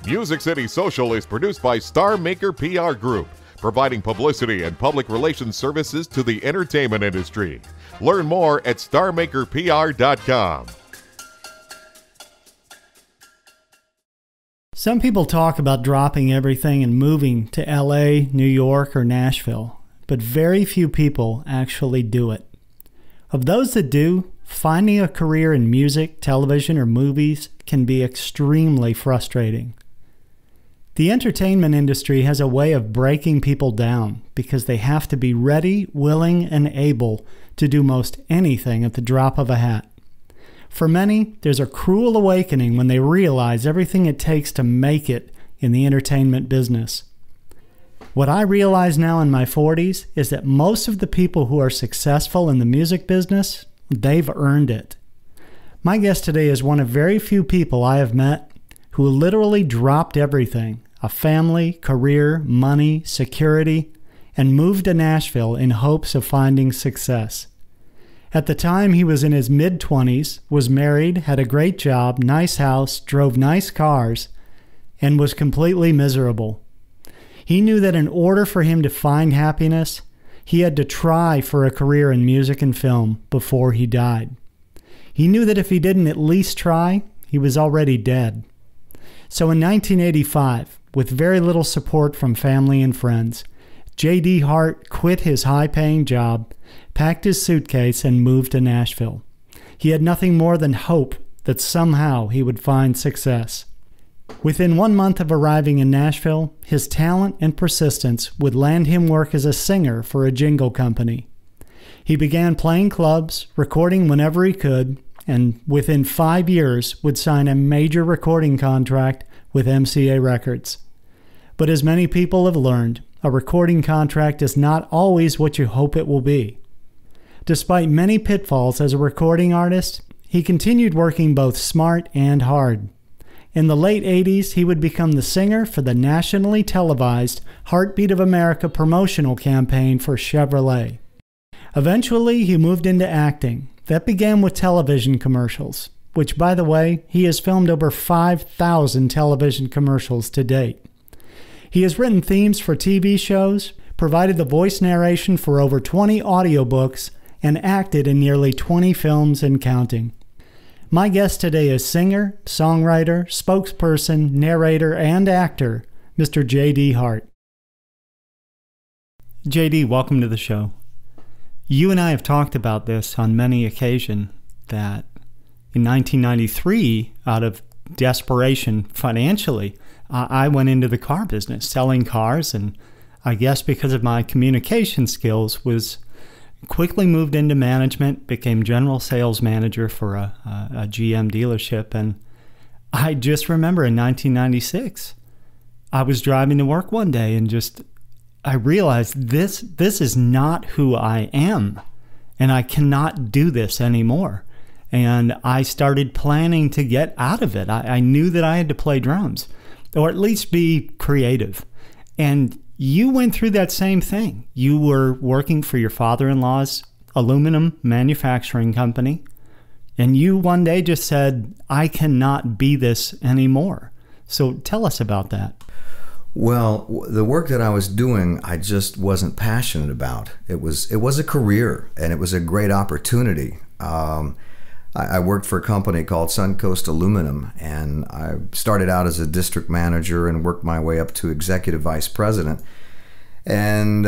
Music City Social is produced by Star Maker PR Group, providing publicity and public relations services to the entertainment industry. Learn more at starmakerpr.com. Some people talk about dropping everything and moving to LA, New York, or Nashville, but very few people actually do it. Of those that do, finding a career in music, television, or movies can be extremely frustrating. The entertainment industry has a way of breaking people down because they have to be ready, willing, and able to do most anything at the drop of a hat. For many, there's a cruel awakening when they realize everything it takes to make it in the entertainment business. What I realize now in my 40s is that most of the people who are successful in the music business, they've earned it. My guest today is one of very few people I have met who literally dropped everything, a family, career, money, security, and moved to Nashville in hopes of finding success. At the time, he was in his mid-20s, was married, had a great job, nice house, drove nice cars, and was completely miserable. He knew that in order for him to find happiness, he had to try for a career in music and film before he died. He knew that if he didn't at least try, he was already dead. So in 1985, with very little support from family and friends, J.D. Hart quit his high-paying job, packed his suitcase, and moved to Nashville. He had nothing more than hope that somehow he would find success. Within 1 month of arriving in Nashville, his talent and persistence would land him work as a singer for a jingle company. He began playing clubs, recording whenever he could, and within 5 years would sign a major recording contract with MCA Records. But as many people have learned, a recording contract is not always what you hope it will be. Despite many pitfalls as a recording artist, he continued working both smart and hard. In the late 80s, he would become the singer for the nationally televised Heartbeat of America promotional campaign for Chevrolet. Eventually, he moved into acting. That began with television commercials, which, by the way, he has filmed over 5,000 television commercials to date. He has written themes for TV shows, provided the voice narration for over 20 audiobooks, and acted in nearly 20 films and counting. My guest today is singer, songwriter, spokesperson, narrator, and actor, Mr. J.D. Hart. J.D., welcome to the show. You and I have talked about this on many occasions, that in 1993, out of desperation financially, I went into the car business, selling cars, and I guess because of my communication skills, was quickly moved into management, became general sales manager for a GM dealership. And I just remember in 1996, I was driving to work one day and I realized this is not who I am, and I cannot do this anymore. And I started planning to get out of it. I knew that I had to play drums, or at least be creative. And you went through that same thing. You were working for your father-in-law's aluminum manufacturing company, and you one day just said, I cannot be this anymore. So tell us about that. Well, the work that I was doing, I just wasn't passionate about. It was a career, and it was a great opportunity. I worked for a company called Suncoast Aluminum, and I started out as a district manager and worked my way up to executive vice president. And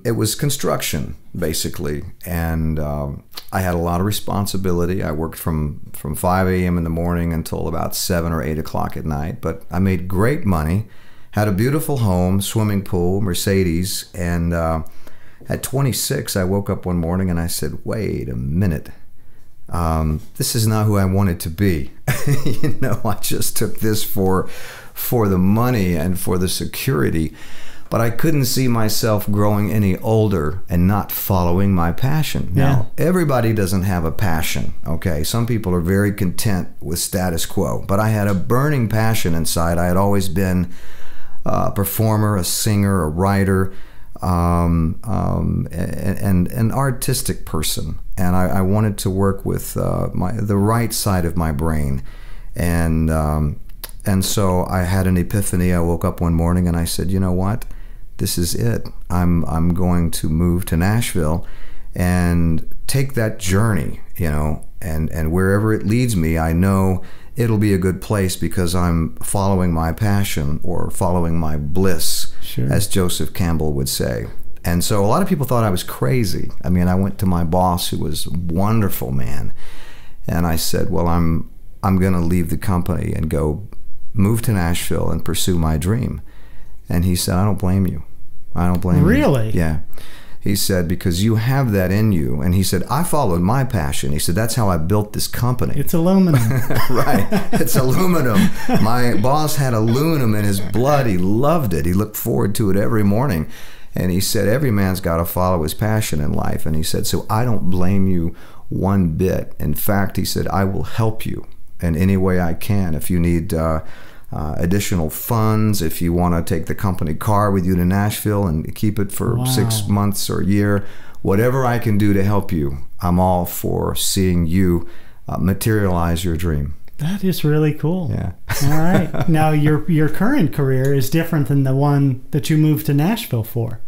it was construction, basically. And I had a lot of responsibility. I worked from 5 a.m. in the morning until about 7 or 8 o'clock at night. But I made great money, had a beautiful home, swimming pool, Mercedes. And at 26, I woke up one morning and I said, wait a minute. This is not who I wanted to be. You know, I just took this for the money and for the security, but I couldn't see myself growing any older and not following my passion. Now, everybody doesn't have a passion, okay? Some people are very content with status quo, but I had a burning passion inside. I had always been a performer, a singer, a writer, and an artistic person, and I wanted to work with the right side of my brain, and And so I had an epiphany. I woke up one morning and I said, you know what? This is it. I'm going to move to Nashville and take that journey, you know, and wherever it leads me, I know it'll be a good place because I'm following my passion or following my bliss, Sure. as Joseph Campbell would say. And so a lot of people thought I was crazy. I mean, I went to my boss, who was a wonderful man, and I said, well, I'm going to leave the company and go move to Nashville and pursue my dream. And he said, I don't blame you. I don't blame you. Really? Yeah. He said, because you have that in you. And he said, I followed my passion. He said, that's how I built this company. It's aluminum. Right. It's aluminum. My boss had aluminum in his blood. He loved it. He looked forward to it every morning. And he said, every man's got to follow his passion in life. And he said, so I don't blame you one bit. In fact, he said, I will help you in any way I can. If you need additional funds, if you want to take the company car with you to Nashville and keep it for Wow. 6 months or a year, whatever I can do to help you, I'm all for seeing you materialize your dream. That is really cool. Yeah. All right. Now, your current career is different than the one that you moved to Nashville for.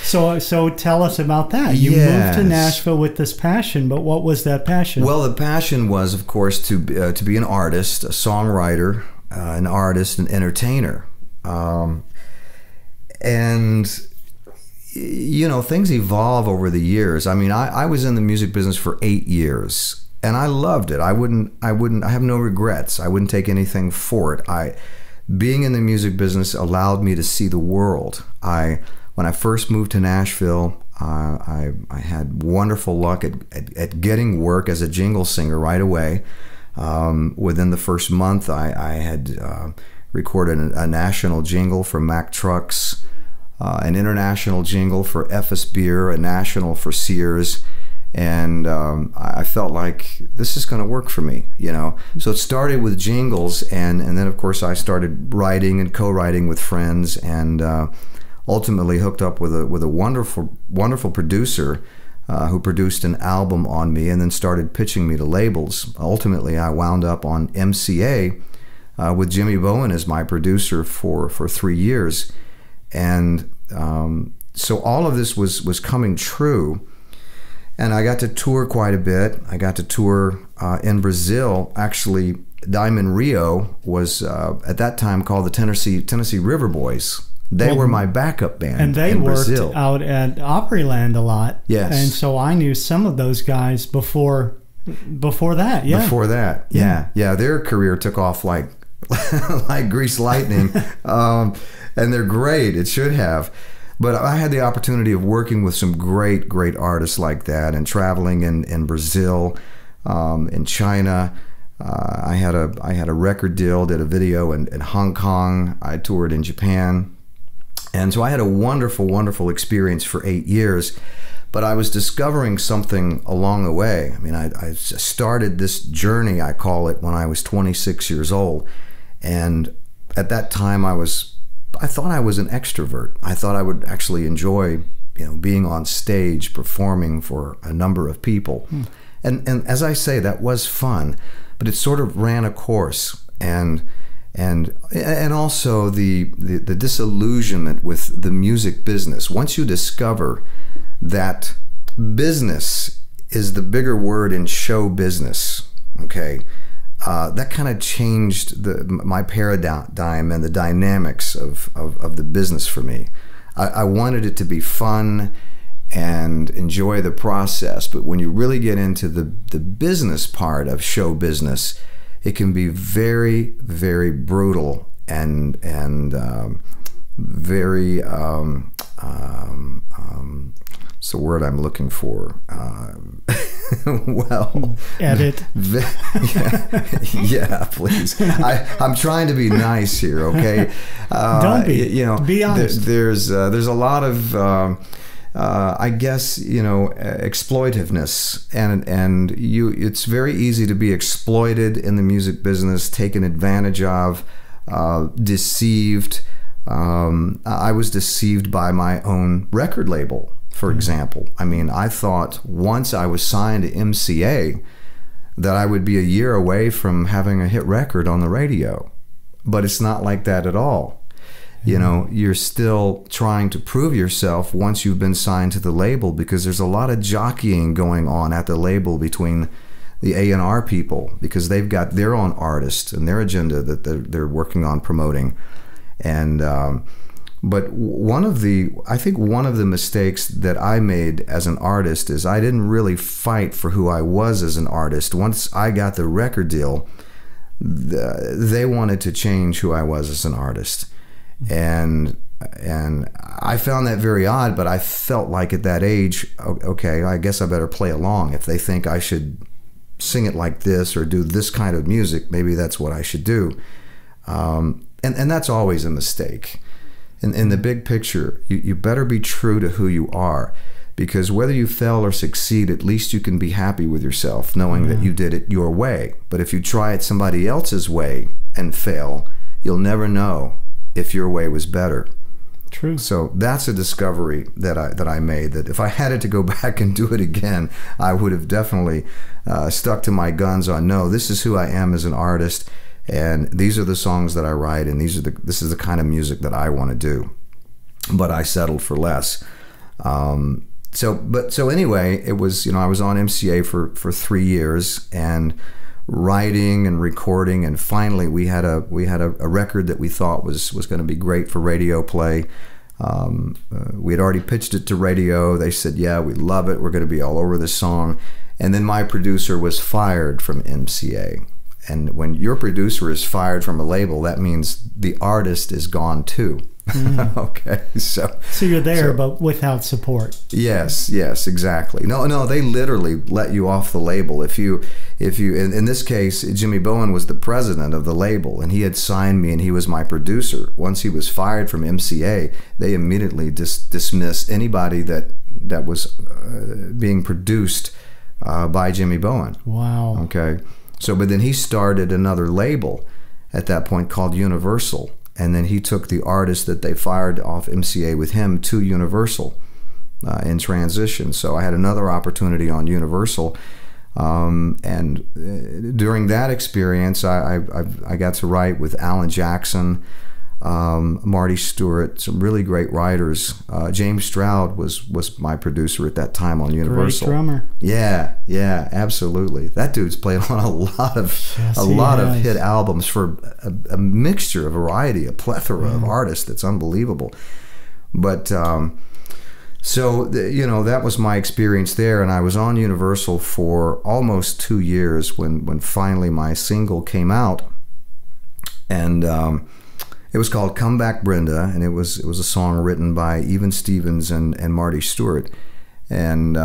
So tell us about that. You moved to Nashville with this passion, but what was that passion? Well, the passion was, of course, to be an artist, a songwriter, an artist, an entertainer. And, you know, things evolve over the years. I mean, I was in the music business for 8 years, and I loved it. I have no regrets. I wouldn't take anything for it. Being in the music business allowed me to see the world. When I first moved to Nashville, I had wonderful luck at getting work as a jingle singer right away. Within the first month, I had recorded a national jingle for Mack Trucks, an international jingle for FS Beer, a national for Sears, and I felt like this is going to work for me, you know. So it started with jingles, and then of course I started writing and co-writing with friends, and ultimately hooked up with a wonderful producer who produced an album on me and then started pitching me to labels. Ultimately, I wound up on MCA with Jimmy Bowen as my producer for 3 years. And so all of this was coming true. And I got to tour quite a bit. I got to tour in Brazil. Actually, Diamond Rio was at that time called the Tennessee River Boys. They were my backup band, and they in worked Brazil. Out at Opryland a lot. Yes. And so I knew some of those guys before that. Yeah. Before that, yeah. Their career took off like grease lightning, and they're great. It should have. But I had the opportunity of working with some great artists like that, and traveling in Brazil, in China. I had a record deal, did a video in Hong Kong. I toured in Japan. And so I had a wonderful experience for 8 years, but I was discovering something along the way. I mean, I started this journey, I call it, when I was 26 years old. And at that time, I thought I was an extrovert. I thought I would actually enjoy, you know, being on stage, performing for a number of people. And as I say, that was fun, but it sort of ran a course. And also the disillusionment with the music business. Once you discover that business is the bigger word in show business, okay, that kind of changed my paradigm and the dynamics of the business for me. I wanted it to be fun and enjoy the process, but when you really get into the business part of show business, it can be very brutal and very it's the word I'm looking for. Well, edit. Yeah, please. I'm trying to be nice here, okay? Don't be. You know, be honest. There's a lot of I guess, you know, exploitiveness, and it's very easy to be exploited in the music business, taken advantage of, deceived. I was deceived by my own record label, for example. I mean, I thought once I was signed to MCA that I would be a year away from having a hit record on the radio. but it's not like that at all. You know, you're still trying to prove yourself once you've been signed to the label, because there's a lot of jockeying going on at the label between the A&R people, because they've got their own artist and their agenda that they're working on promoting. And but I think one of the mistakes that I made as an artist is I didn't really fight for who I was as an artist. Once I got the record deal, they wanted to change who I was as an artist. And I found that very odd, but I felt like at that age, okay, I guess I better play along. If they think I should sing it like this or do this kind of music, maybe that's what I should do. And that's always a mistake. In the big picture, you better be true to who you are, because whether you fail or succeed, at least you can be happy with yourself knowing that you did it your way. But if you try it somebody else's way and fail, you'll never know if your way was better. True. So that's a discovery that I made, that if I had it to go back and do it again, I would have definitely stuck to my guns on, no, this is who I am as an artist, and these are the songs that I write, and this is the kind of music that I want to do. But I settled for less. So anyway, it was, I was on MCA for 3 years, and writing and recording, and finally we had a record that we thought was going to be great for radio play. We had already pitched it to radio. They said, yeah, we love it, we're going to be all over this song. And then my producer was fired from MCA. And when your producer is fired from a label, that means the artist is gone too. Okay, so you're there, but without support. Yes, exactly. No, they literally let you off the label. If you in this case, Jimmy Bowen was the president of the label, and he had signed me, and he was my producer. Once he was fired from MCA, they immediately dismissed anybody that was being produced by Jimmy Bowen. Wow. Okay, so but then he started another label at that point called Universal. And then he took the artist that they fired off MCA with him to Universal in transition. So I had another opportunity on Universal. And during that experience, I got to write with Alan Jackson, Marty Stewart, some really great writers. James Stroud was my producer at that time on Universal. Great drummer. Yeah, absolutely. That dude's played on a lot of hit albums for a mixture, a variety, a plethora of artists that's unbelievable. But so that was my experience there, and I was on Universal for almost 2 years when finally my single came out, and it was called "Come Back, Brenda," and it was a song written by Even Stevens and Marty Stewart, and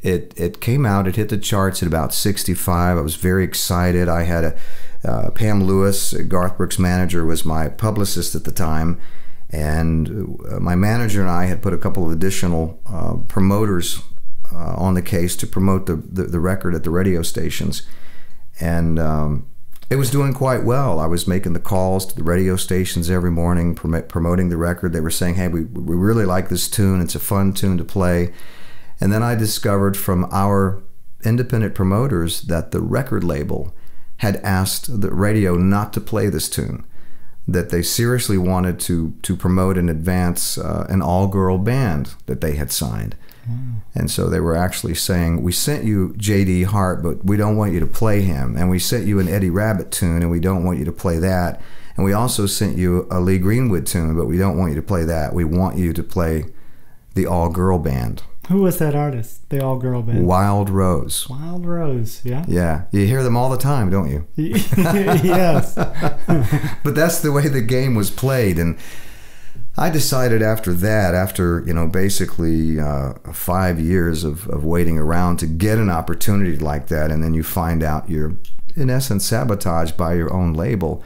it came out. It hit the charts at about 65. I was very excited. I had Pam Lewis, Garth Brooks' manager, was my publicist at the time, and my manager and I had put a couple of additional promoters on the case to promote the record at the radio stations, and it was doing quite well. I was making the calls to the radio stations every morning, promoting the record. They were saying, hey, we really like this tune. It's a fun tune to play. And then I discovered from our independent promoters that the record label had asked the radio not to play this tune, that they seriously wanted to promote and advance an all-girl band that they had signed. And so they were actually saying, we sent you J.D. Hart, but we don't want you to play him. And we sent you an Eddie Rabbitt tune, and we don't want you to play that. And we also sent you a Lee Greenwood tune, but we don't want you to play that. We want you to play the all-girl band. Who was that artist, the all-girl band? Wild Rose. Wild Rose, yeah? Yeah. You hear them all the time, don't you? Yes. But that's the way the game was played. And I decided after that, after basically 5 years of waiting around to get an opportunity like that, and then you find out you're in essence sabotaged by your own label.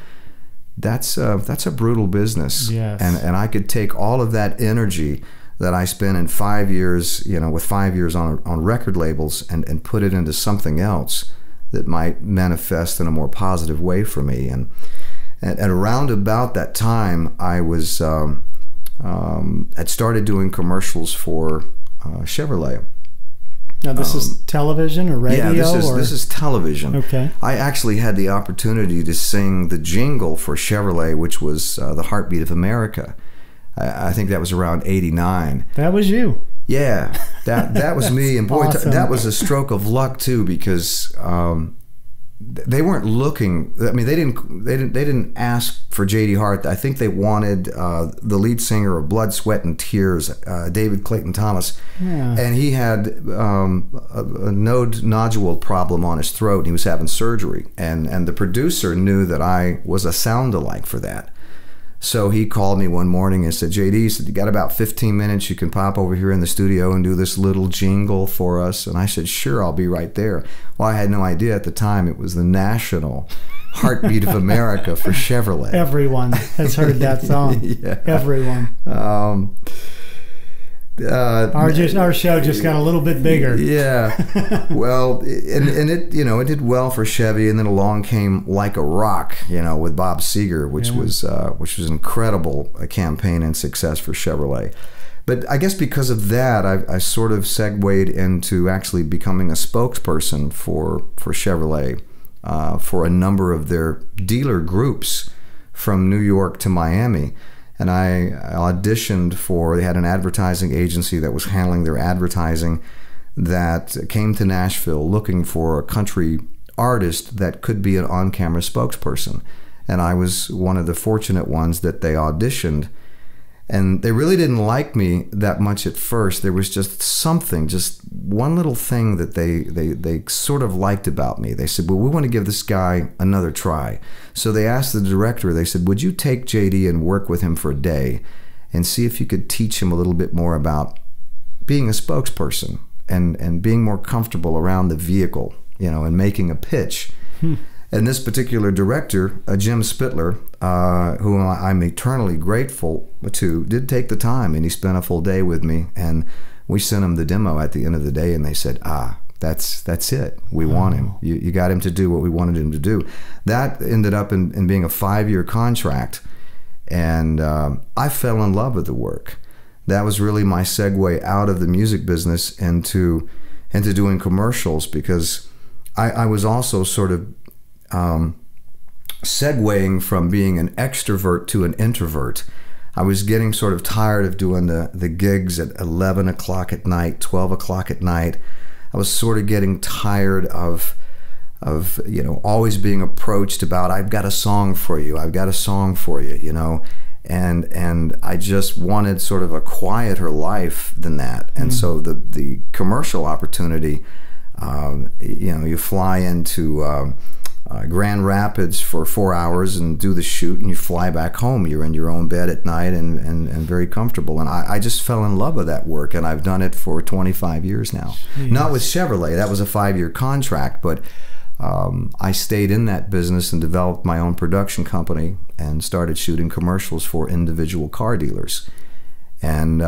That's a brutal business. Yes. And I could take all of that energy that I spent in 5 years, with 5 years on record labels, and put it into something else that might manifest in a more positive way for me. And around about that time, I was had started doing commercials for Chevrolet, Now, this is television or radio? Yeah, this is television. Okay. I actually had the opportunity to sing the jingle for Chevrolet, which was the Heartbeat of America. I think that was around '89. That was you. Yeah, that was me, and boy, awesome. that was a stroke of luck too, because they weren't looking. I mean, they didn't ask for J.D. Hart. I think they wanted the lead singer of Blood, Sweat, and Tears, David Clayton Thomas, and he had a nodule problem on his throat, and he was having surgery, and the producer knew that I was a sound-alike for that. So he called me one morning and said, JD, he said, you got about 15 minutes, you can pop over here in the studio and do this little jingle for us. And I said, sure, I'll be right there. Well, I had no idea at the time it was the national Heartbeat of America for Chevrolet. Everyone has heard that song. Yeah. Everyone. Our show just got a little bit bigger. Yeah. Well, and it, you know, it did well for Chevy, and then along came Like a Rock, you know, with Bob Seger, which was incredible, a campaign and success for Chevrolet. But I guess because of that, I sort of segued into actually becoming a spokesperson for Chevrolet for a number of their dealer groups from New York to Miami. And I auditioned for, they had an advertising agency that was handling their advertising that came to Nashville looking for a country artist that could be an on-camera spokesperson. And I was one of the fortunate ones that they auditioned. And they really didn't like me that much at first. There was just something, just one little thing that they sort of liked about me. They said, well, we want to give this guy another try. So they asked the director, they said, would you take JD and work with him for a day and see if you could teach him a little bit more about being a spokesperson and being more comfortable around the vehicle, you know, and making a pitch. And this particular director, Jim Spittler, who I'm eternally grateful to, did take the time, and he spent a full day with me, and we sent him the demo at the end of the day, and they said, that's it. We want him. You got him to do what we wanted him to do. That ended up in being a 5-year contract, and I fell in love with the work. That was really my segue out of the music business into doing commercials, because I was also sort of segueing from being an extrovert to an introvert. I was getting sort of tired of doing the gigs at 11 o'clock at night, 12 o'clock at night. I was sort of getting tired of you know, always being approached about, I've got a song for you, I've got a song for you, you know, and I just wanted sort of a quieter life than that. And so the commercial opportunity, you know, you fly into Grand Rapids for 4 hours and do the shoot, and you fly back home. You're in your own bed at night and very comfortable. And I just fell in love with that work, and I've done it for 25 years now. Jeez. Not with Chevrolet. That was a 5-year contract, but I stayed in that business and developed my own production company and started shooting commercials for individual car dealers. And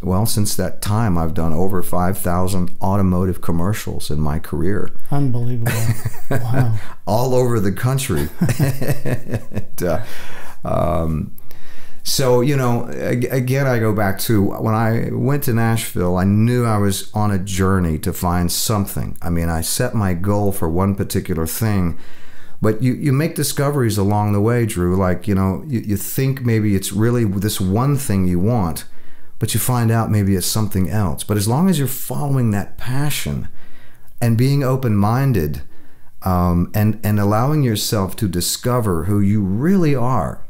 well, since that time, I've done over 5,000 automotive commercials in my career. Unbelievable. Wow. All over the country. So, you know, again, I go back to when I went to Nashville, I knew I was on a journey to find something. I mean, I set my goal for one particular thing. But you make discoveries along the way, Drew. Like, you know, you think maybe it's really this one thing you want, but you find out maybe it's something else. But as long as you're following that passion and being open-minded and allowing yourself to discover who you really are.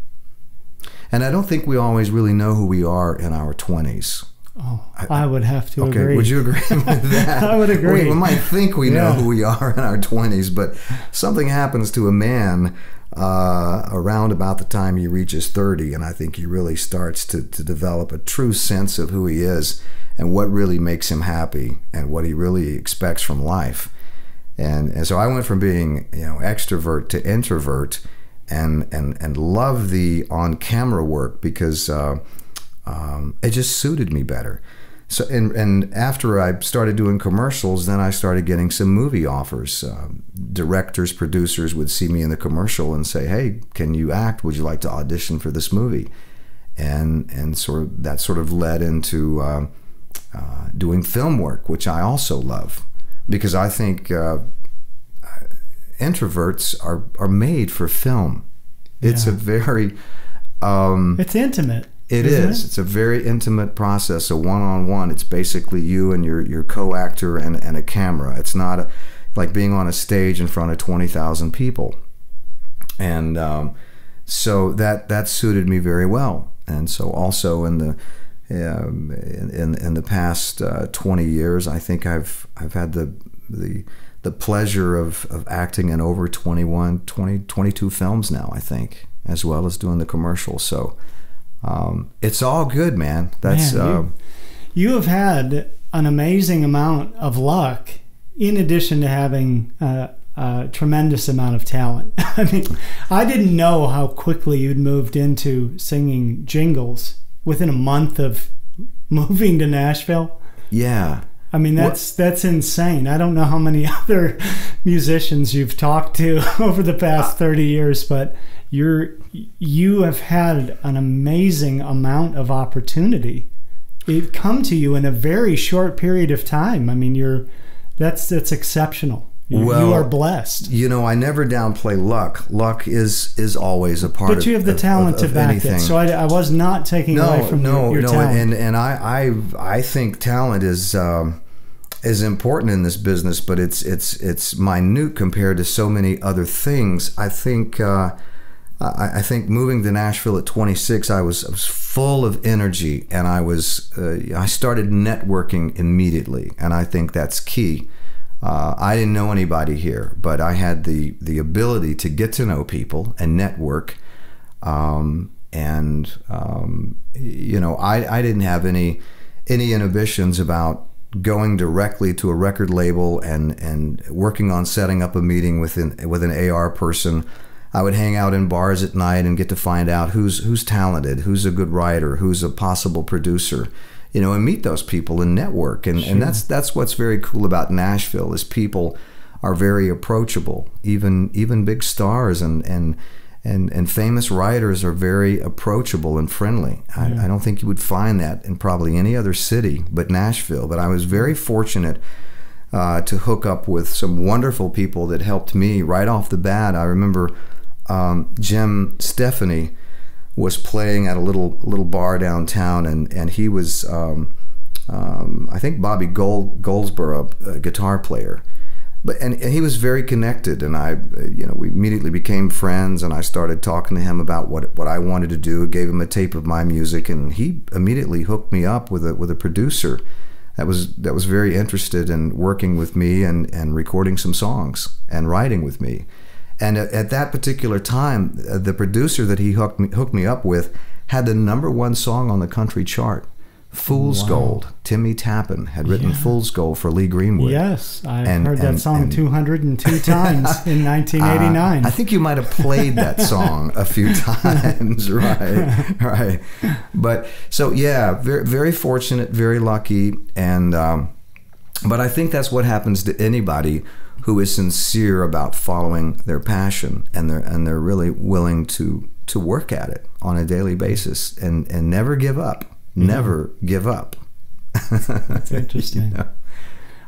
And I don't think we always really know who we are in our 20s. Oh, I would have to agree. Okay, would you agree with that? I would agree. We might think we know who we are in our 20s, but something happens to a man around about the time he reaches 30, and I think he really starts to develop a true sense of who he is and what really makes him happy and what he really expects from life. And so I went from being, you know, extrovert to introvert, and love the on-camera work because it just suited me better. So, and after I started doing commercials, then I started getting some movie offers. Directors, producers would see me in the commercial and say, "Hey, can you act? Would you like to audition for this movie?" And that sort of led into doing film work, which I also love, because I think introverts are made for film. It's a very it's intimate. It is. It's a very intimate process. A one-on-one. It's basically you and your co-actor and a camera. It's not like being on a stage in front of 20,000 people. And so that suited me very well. And so also in the past 20 years, I think I've had the pleasure of acting in over 22 films now, I think, as well as doing the commercials. So it's all good, man. That's you have had an amazing amount of luck, in addition to having a tremendous amount of talent. I mean, I didn't know how quickly you'd moved into singing jingles within a month of moving to Nashville. Yeah. I mean, that's insane. I don't know how many other musicians you've talked to over the past 30 years, but you have had an amazing amount of opportunity. It come to you in a very short period of time. I mean, that's exceptional. You are blessed. You know, I never downplay luck. Luck is always a part of. But you have the talent to back anything. it. So I was not taking away from your talent. And I think talent is important in this business, but it's minute compared to so many other things. I think moving to Nashville at 26, I was full of energy, and I started networking immediately, and I think that's key. I didn't know anybody here, but I had the ability to get to know people and network, you know, I didn't have any inhibitions about going directly to a record label and working on setting up a meeting with an AR person. I would hang out in bars at night and get to find out who's talented, who's a good writer, who's a possible producer, you know, and meet those people and network. And that's what's very cool about Nashville, is people are very approachable. Even big stars and famous writers are very approachable and friendly. I don't think you would find that in probably any other city but Nashville. But I was very fortunate to hook up with some wonderful people that helped me right off the bat. I remember Jim Stephanie was playing at a little bar downtown, and he was I think Bobby Goldsboro, a guitar player, and he was very connected, and we immediately became friends, and I started talking to him about what I wanted to do. Gave him a tape of my music, and he immediately hooked me up with a producer that was very interested in working with me and recording some songs and writing with me. And at that particular time, the producer that he hooked me up with had the #1 song on the country chart, Fool's Gold. Timmy Tappan had written Fool's Gold for Lee Greenwood. Yes, I've heard that song 202 times in 1989. I think you might have played that song a few times, right. But so yeah, very, very fortunate, very lucky, and but I think that's what happens to anybody who is sincere about following their passion, and they're really willing to work at it on a daily basis and never give up. Never give up. That's interesting. You know?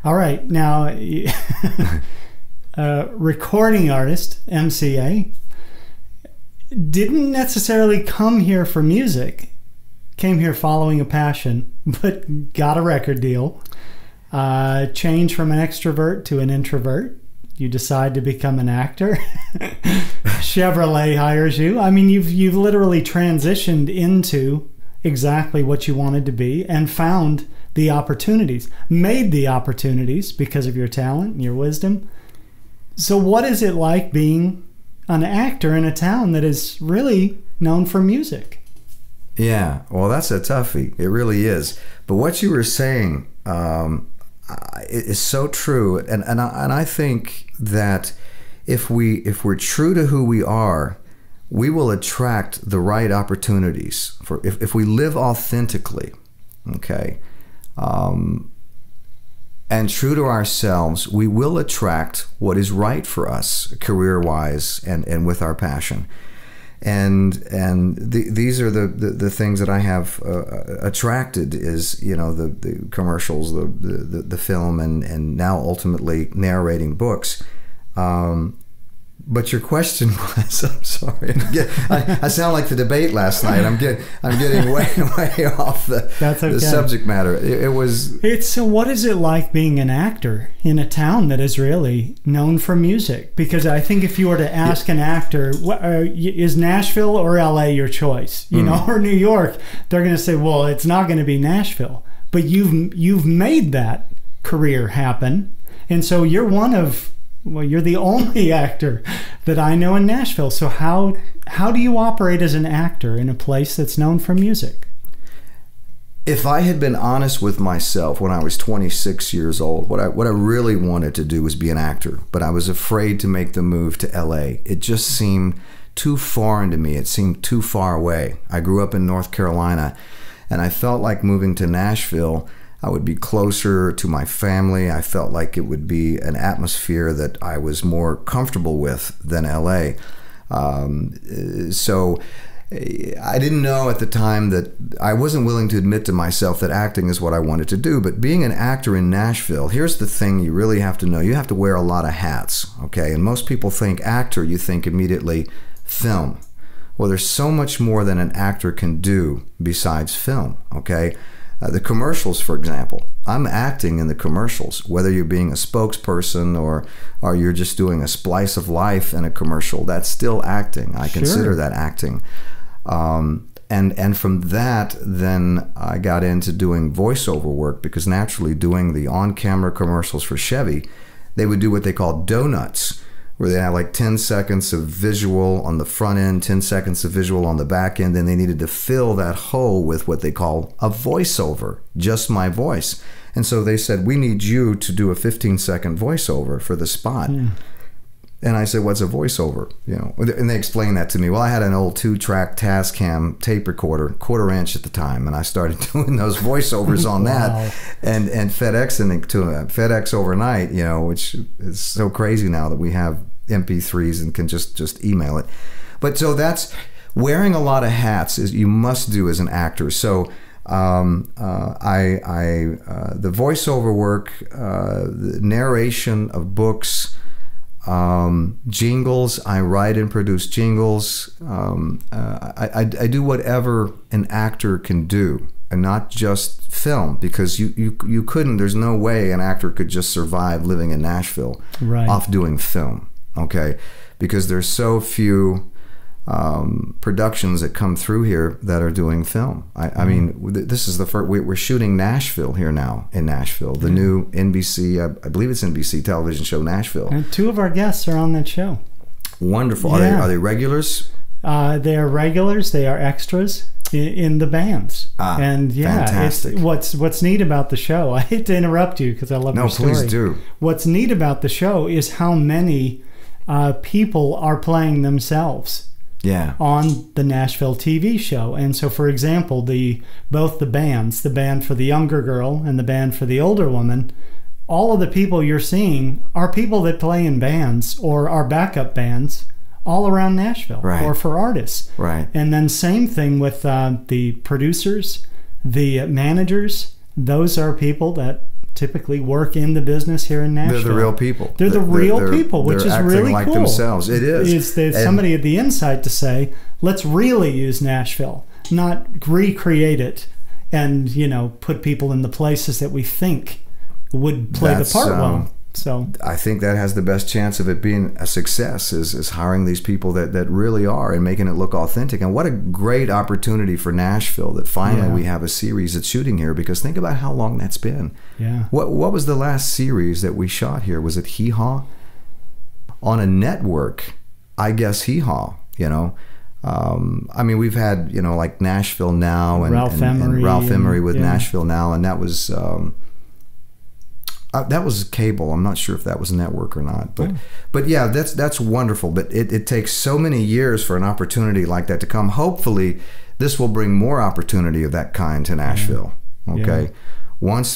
All right, now recording artist, MCA, didn't necessarily come here for music. Came here following a passion, but got a record deal. Change from an extrovert to an introvert. You decide to become an actor. Chevrolet hires you. I mean, you've literally transitioned into exactly what you wanted to be and found the opportunities, made the opportunities because of your talent and your wisdom. So what is it like being an actor in a town that is really known for music? Yeah, well, that's a toughie. It really is. But what you were saying is so true, and I think that if we're true to who we are, we will attract the right opportunities. If we live authentically, okay, and true to ourselves, we will attract what is right for us, career-wise and with our passion. These are the things that I have attracted is, you know, the commercials, the film, and now ultimately narrating books. But your question was, I'm sorry, I sound like the debate last night. I'm getting way off the subject matter. So what is it like being an actor in a town that is really known for music? Because I think if you were to ask an actor, is Nashville or LA your choice, you know, or New York, they're going to say, well, it's not going to be Nashville. But you've made that career happen, and so you're you're the only actor that I know in Nashville. So how do you operate as an actor in a place that's known for music? If I had been honest with myself when I was 26 years old, what I really wanted to do was be an actor, but I was afraid to make the move to LA. It just seemed too foreign to me. It seemed too far away. I grew up in North Carolina, and I felt like moving to Nashville, I would be closer to my family. I felt like it would be an atmosphere that I was more comfortable with than LA. So I didn't know at the time that I wasn't willing to admit to myself that acting is what I wanted to do. But being an actor in Nashville, here's the thing you really have to know. You have to wear a lot of hats, okay? And most people think actor, you think immediately film. Well, there's so much more than an actor can do besides film, okay? The commercials, for example, I'm acting in the commercials, whether you're being a spokesperson or you're just doing a splice of life in a commercial, that's still acting. I consider that acting. And from that, then I got into doing voiceover work, because naturally doing the on-camera commercials for Chevy, they would do what they call donuts, where they had like 10 seconds of visual on the front end, 10 seconds of visual on the back end, and they needed to fill that hole with what they call a voiceover, just my voice. And so they said, we need you to do a 15-second voiceover for the spot. And I said, what's a voiceover? You know, and they explained that to me. Well, I had an old 2-track Tascam tape recorder, 1/4 inch at the time, and I started doing those voiceovers on that, and FedExing to FedEx overnight. You know, which is so crazy now that we have MP3s and can just email it. But so that's wearing a lot of hats is you must do as an actor. So the voiceover work, the narration of books. Jingles, I write and produce jingles. I do whatever an actor can do, and not just film, because you couldn't, there's no way an actor could just survive living in Nashville off doing film, okay? Because there's so few productions that come through here that are doing film. I mean, this is the first, we're shooting Nashville here now, in Nashville, the new NBC, I believe it's NBC television show, Nashville. And 2 of our guests are on that show. Wonderful. Are they regulars? They are regulars. They are extras in the bands. And yeah, fantastic. What's neat about the show, I hate to interrupt you because I love your story. No, please do. What's neat about the show is how many people are playing themselves. On the Nashville TV show. And so, for example, both the bands, the band for the younger girl and the band for the older woman, all of the people you're seeing are people that play in bands or are backup bands all around Nashville, or for artists. And then same thing with the producers, the managers. Those are people that typically work in the business here in Nashville. They're the real people. They're the real people, which is really like cool. Themselves. It is. There's somebody at the inside to say, let's really use Nashville, not recreate it and, you know, put people in the places that we think would play the part well. So I think that has the best chance of it being a success, is hiring these people that really are and making it look authentic. And what a great opportunity for Nashville that finally we have a series that's shooting here, because think about how long that's been. What was the last series that we shot here? Was it Hee Haw? On a network, I guess Hee Haw, you know. I mean, we've had, you know, like Nashville Now and Ralph Emery with Nashville Now, and that was cable. I'm not sure if that was network or not, but yeah, that's wonderful. But it takes so many years for an opportunity like that to come. Hopefully, this will bring more opportunity of that kind to Nashville. Okay, once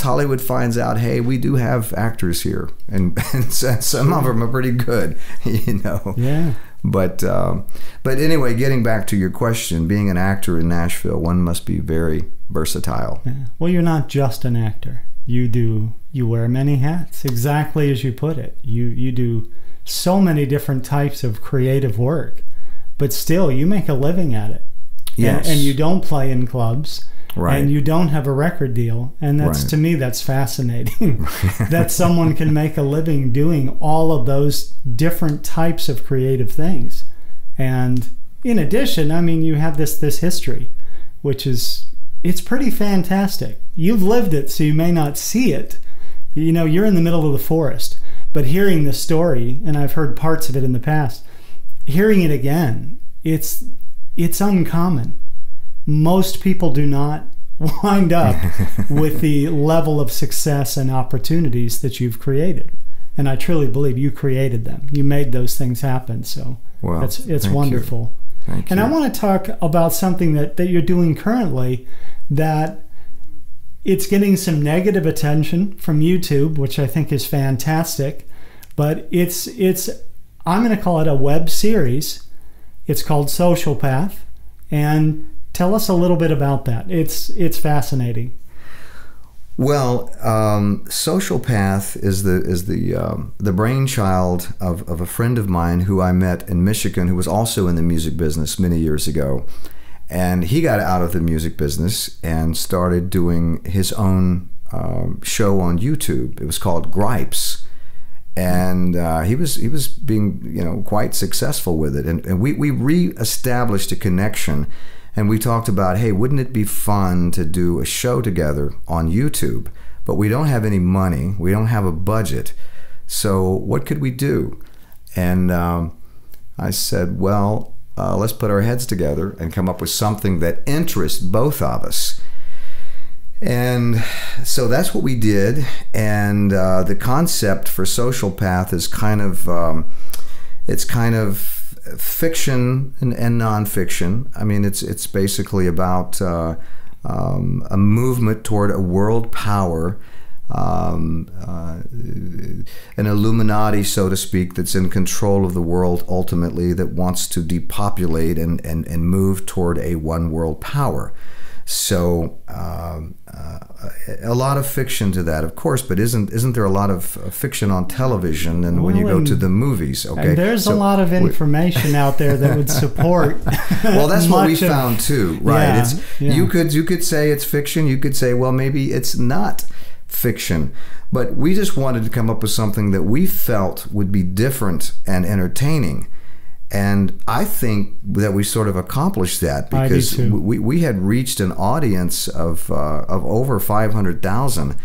Hollywood finds out, hey, we do have actors here, and some of them are pretty good, you know. But anyway, getting back to your question, being an actor in Nashville, one must be very versatile. Yeah. Well, you're not just an actor. You wear many hats, exactly as you put it. You do so many different types of creative work, but still you make a living at it. Yes. And you don't play in clubs. Right. And you don't have a record deal. And that's, right. To me, that's fascinating. That someone can make a living doing all of those different types of creative things. And in addition, I mean, you have this history, which is, it's pretty fantastic. You've lived it, so you may not see it. You know, you're in the middle of the forest. But hearing the story, and I've heard parts of it in the past, hearing it again, it's uncommon. Most people do not wind up with the level of success and opportunities that you've created. And I truly believe you created them. You made those things happen. So well, it's wonderful. Thank you. And I want to talk about something that you're doing currently that it's getting some negative attention from YouTube, which I think is fantastic. But it's I'm going to call it a web series. It's called Social Path. And tell us a little bit about that. It's fascinating. Well, Social Path is the brainchild of a friend of mine who I met in Michigan, who was also in the music business many years ago, and he got out of the music business and started doing his own show on YouTube. It was called Gripes, and he was being quite successful with it, and we reestablished a connection. And we talked about, hey, wouldn't it be fun to do a show together on YouTube? But we don't have any money. We don't have a budget. So what could we do? And I said, well, let's put our heads together and come up with something that interests both of us. And so that's what we did. And the concept for Social Path is kind of fiction and nonfiction. I mean, it's basically about a movement toward a world power, an Illuminati, so to speak, that's in control of the world ultimately, that wants to depopulate and move toward a one world power. So a lot of fiction to that, of course, but isn't there a lot of fiction on television and when you go to the movies? Okay, and there's a lot of information out there that would support. Well, that's what we found too, right? Yeah, You could say it's fiction. You could say, well, maybe it's not fiction. But we just wanted to come up with something that we felt would be different and entertaining. And I think that we sort of accomplished that, because we had reached an audience of over 500,000.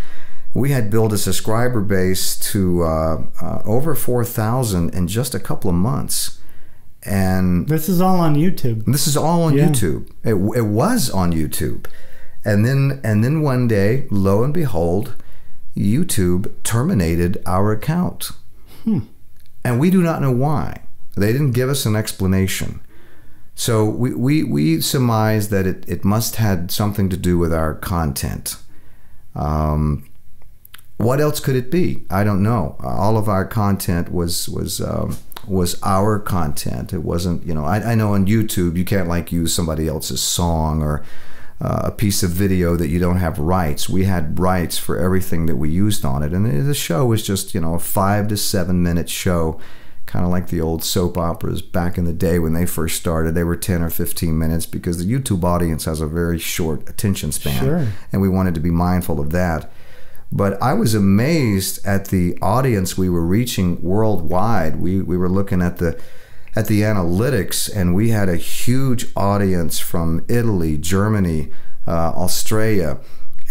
We had built a subscriber base to over 4,000 in just a couple of months. And this is all on YouTube. This is all on YouTube. It was on YouTube. And then one day, lo and behold, YouTube terminated our account. And we do not know why. They didn't give us an explanation. So we surmised that it must have something to do with our content. What else could it be? I don't know. All of our content was our content. It wasn't, I know on YouTube you can't use somebody else's song or a piece of video that you don't have rights. We had rights for everything that we used on it. And the show was just, a 5 to 7 minute show, kind of like the old soap operas back in the day when they first started. They were 10 or 15 minutes because the YouTube audience has a very short attention span. Sure. And we wanted to be mindful of that. But I was amazed at the audience we were reaching worldwide. We were looking at the analytics, and we had a huge audience from Italy, Germany, Australia,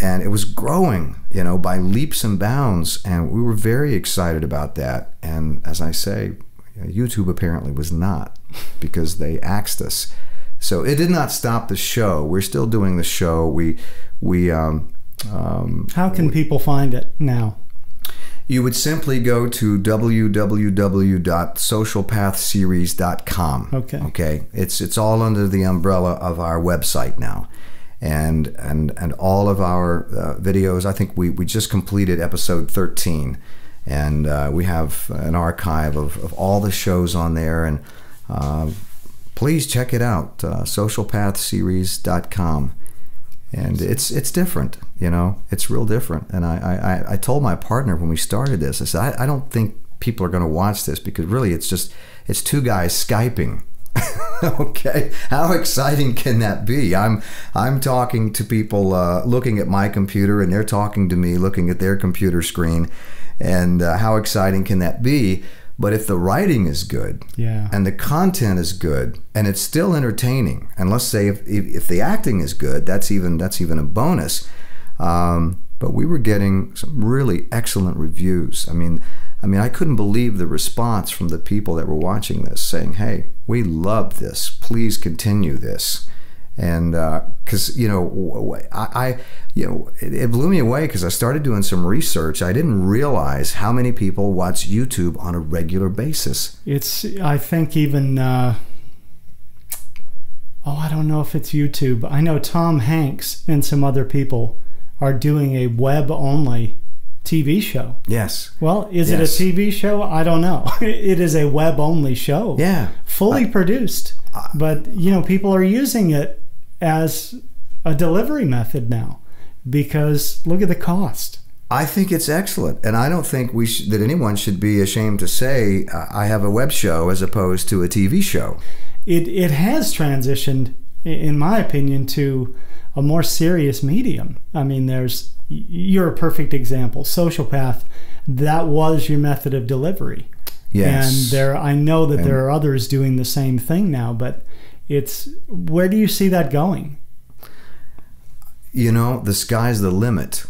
and it was growing, by leaps and bounds, and we were very excited about that. And as I say, YouTube apparently was not, because they axed us. So it did not stop the show. We're still doing the show. How can people find it now? You would simply go to www.socialpathseries.com. Okay. It's all under the umbrella of our website now. And all of our videos, I think we just completed episode 13, and we have an archive of all the shows on there, and please check it out, socialpathseries.com. And it's different, you know, it's real different. And I told my partner when we started this, I said, I don't think people are going to watch this, because really it's two guys Skyping. Okay, how exciting can that be? I'm talking to people looking at my computer, and they're talking to me looking at their computer screen, and how exciting can that be? But if the writing is good, yeah, and the content is good, and it's still entertaining, and let's say if the acting is good, that's even a bonus. But we were getting some really excellent reviews. I mean, I couldn't believe the response from the people that were watching this, saying, "Hey, we love this. Please continue this." And because it blew me away, because I started doing some research. I didn't realize how many people watch YouTube on a regular basis. I think even I don't know if it's YouTube. I know Tom Hanks and some other people are doing a web-only TV show. Yes. Well, is it a TV show? I don't know. It is a web-only show. Yeah. Fully produced. But, people are using it as a delivery method now, because look at the cost. I think it's excellent, and I don't think that anyone should be ashamed to say I have a web show as opposed to a TV show. It has transitioned, in my opinion, to a more serious medium. I mean, you're a perfect example. Sociopath, that was your method of delivery. Yes. And I know that there are others doing the same thing now, but where do you see that going? The sky's the limit.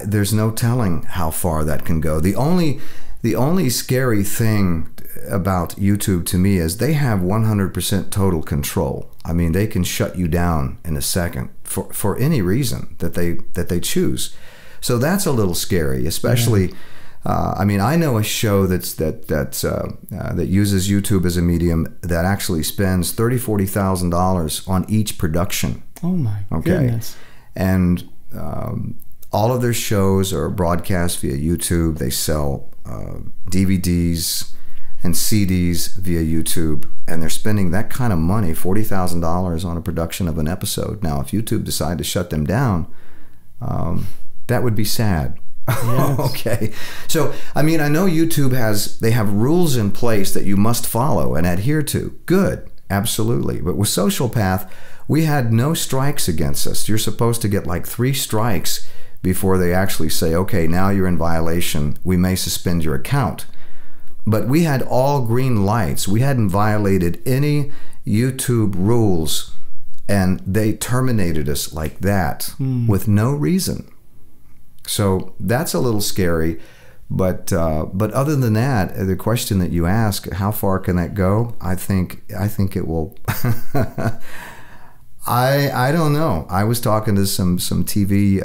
There's no telling how far that can go. The only scary thing about YouTube to me is they have 100% total control. I mean, they can shut you down in a second for any reason that they choose. So that's a little scary, especially. Yeah. I know a show that uses YouTube as a medium that actually spends $30,000-$40,000 on each production. Oh my goodness! And all of their shows are broadcast via YouTube. They sell DVDs and CDs via YouTube, and they're spending that kind of money, $40,000, on a production of an episode. Now, if YouTube decided to shut them down, that would be sad. Yes. Okay. So, I know YouTube they have rules in place that you must follow and adhere to. Good. Absolutely. But with Socialpath, we had no strikes against us. You're supposed to get like 3 strikes before they actually say, okay, now you're in violation. We may suspend your account. But we had all green lights. We hadn't violated any YouTube rules, and they terminated us like that with no reason. So that's a little scary, but other than that, the question that you ask, how far can that go? I think it will. I don't know. I was talking to some TV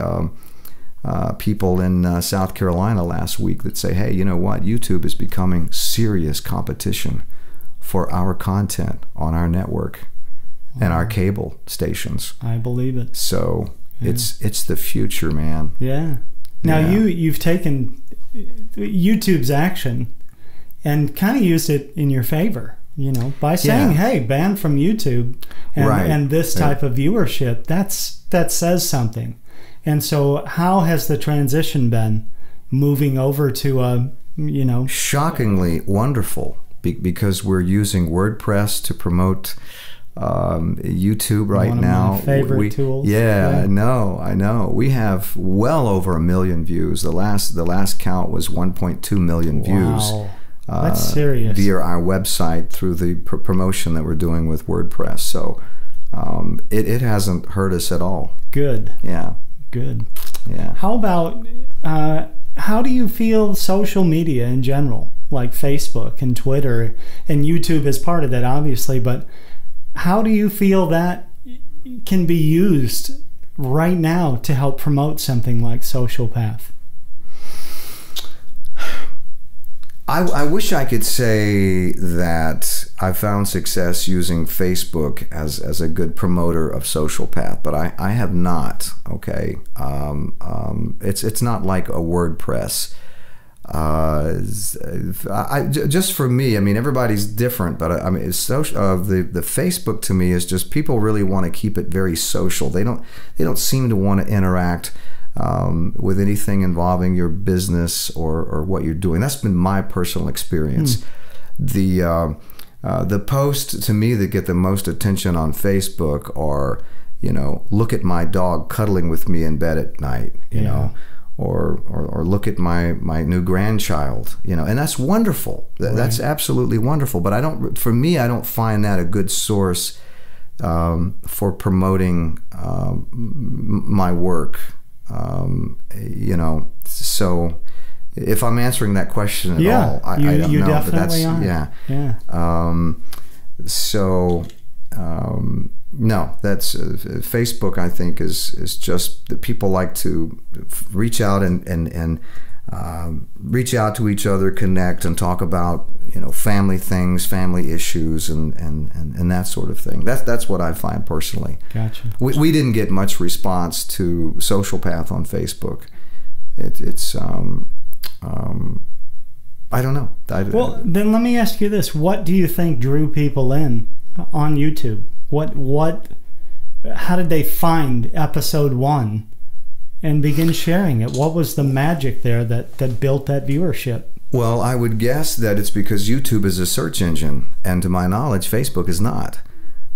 people in South Carolina last week that say, hey, you know what? YouTube is becoming serious competition for our content on our network and our cable stations. I believe it. So it's the future, man. Yeah. Now you've taken YouTube's action and kind of used it in your favor, by saying, hey, ban from YouTube and this type of viewership, that says something. And so how has the transition been moving over to shockingly wonderful, because we're using WordPress to promote YouTube right now. One of my favorite tools. Yeah, I know. We have well over 1 million views. The last count was 1.2 million views. Wow, that's serious. Via our website through the promotion that we're doing with WordPress. So it hasn't hurt us at all. Good. Yeah. Good. Yeah. How about how do you feel social media in general, like Facebook and Twitter, and YouTube is part of that, obviously, but how do you feel that can be used right now to help promote something like Socialpath? I wish I could say that I found success using Facebook as a good promoter of Socialpath, but I have not. Okay, it's not like a WordPress. Just for me, I mean, everybody's different, but I mean, it's social. The Facebook to me is just people really want to keep it very social. They don't seem to want to interact with anything involving your business or what you're doing. That's been my personal experience. The posts to me that get the most attention on Facebook are, you know, look at my dog cuddling with me in bed at night, you know. Or look at my new grandchild, you know, and that's wonderful. That's absolutely wonderful. But for me, I don't find that a good source for promoting my work. You know, so if I'm answering that question at all, I don't know. But that's no, that's Facebook. I think is just that people like to reach out and reach out to each other, connect, and talk about, you know, family things, family issues, and that sort of thing. That's what I find personally. Gotcha. We didn't get much response to Social Path on Facebook. It's I don't know. Well, then let me ask you this: what do you think drew people in on YouTube? How did they find episode 1 and begin sharing it? What was the magic there that built that viewership? Well, I would guess that it's because YouTube is a search engine, and to my knowledge, Facebook is not.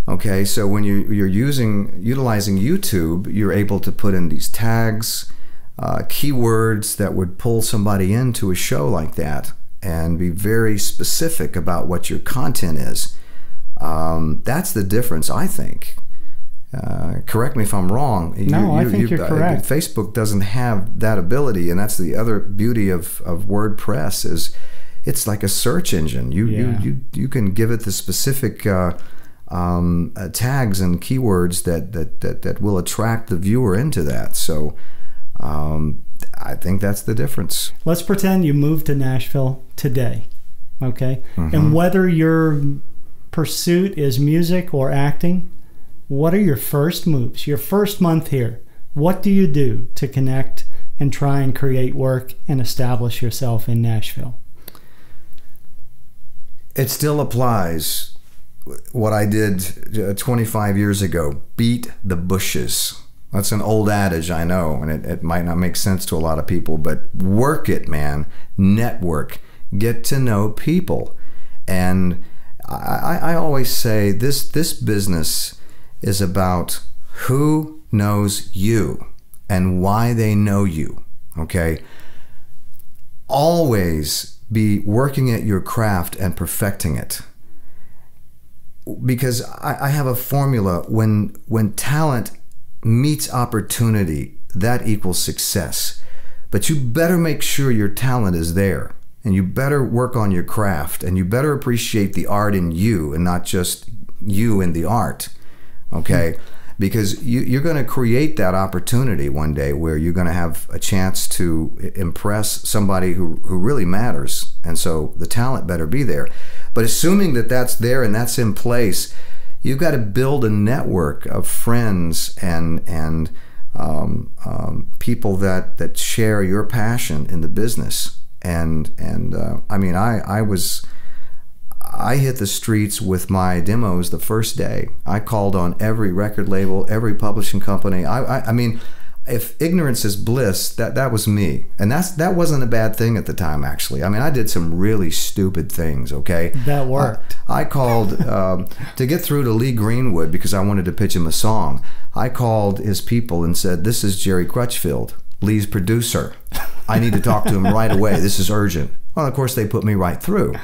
Okay, so when you're utilizing YouTube, you're able to put in these tags, keywords that would pull somebody into a show like that, and be very specific about what your content is. That's the difference, I think. Correct me if I'm wrong. No, I think you're correct. Facebook doesn't have that ability, and that's the other beauty of WordPress is it's like a search engine. You can give it the specific tags and keywords that will attract the viewer into that. So I think that's the difference. Let's pretend you moved to Nashville today, okay? And whether your pursuit is music or acting, what are your first moves? Your first month here, what do you do to connect and try and create work and establish yourself in Nashville? It still applies what I did 25 years ago. Beat the bushes. That's an old adage, I know, and it might not make sense to a lot of people, but work it, man. Network. Get to know people. And I always say this business is about who knows you and why they know you, okay? Always be working at your craft and perfecting it. Because I have a formula, when talent meets opportunity, that equals success. But you better make sure your talent is there, and you better work on your craft, and you better appreciate the art in you and not just you in the art, okay? Because you're going to create that opportunity one day where you're going to have a chance to impress somebody who really matters, and so the talent better be there. But assuming that that's there and that's in place, you've got to build a network of friends and people that share your passion in the business. And I mean, I hit the streets with my demos the first day. I called on every record label, every publishing company. I mean, if ignorance is bliss, that was me. And that wasn't a bad thing at the time, actually. I mean, I did some really stupid things, okay? That worked. I called to get through to Lee Greenwood because I wanted to pitch him a song. I called his people and said, "This is Jerry Crutchfield, Lee's producer. I need to talk to him right away. This is urgent." Well, of course, they put me right through.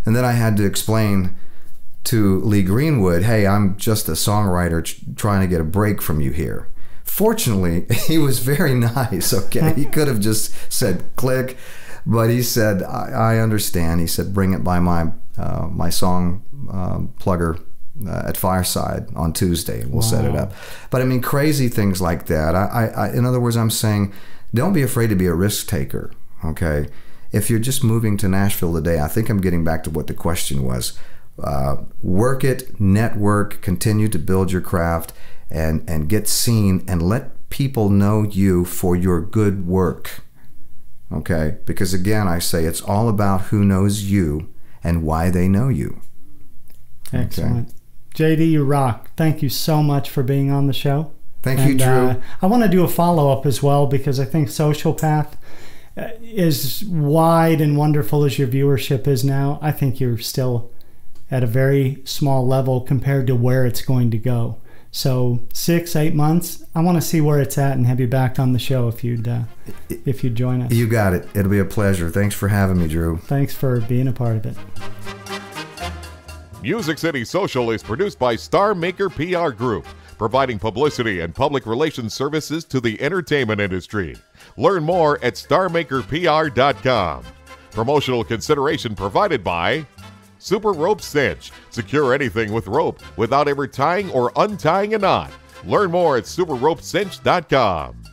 And then I had to explain to Lee Greenwood, "Hey, I'm just a songwriter trying to get a break from you here." Fortunately, he was very nice, okay? He could have just said click, but he said, I understand. He said, "Bring it by my song plugger at Fireside on Tuesday. We'll set it up." But I mean, crazy things like that. In other words, I'm saying, don't be afraid to be a risk taker, okay? If you're just moving to Nashville today, I think I'm getting back to what the question was. Work it, network, continue to build your craft, and get seen, and let people know you for your good work. Okay? Because again, I say it's all about who knows you and why they know you. Excellent. Okay. JD, you rock. Thank you so much for being on the show. Thank you, Drew. I want to do a follow-up as well, because I think Social Path is wide and wonderful as your viewership is now. I think you're still at a very small level compared to where it's going to go. So 6-8 months, I want to see where it's at and have you back on the show if you'd join us. You got it. It'll be a pleasure. Thanks for having me, Drew. Thanks for being a part of it. Music City Social is produced by Star Maker PR Group, providing publicity and public relations services to the entertainment industry. Learn more at starmakerpr.com. Promotional consideration provided by Super Rope Cinch. Secure anything with rope without ever tying or untying a knot. Learn more at superropecinch.com.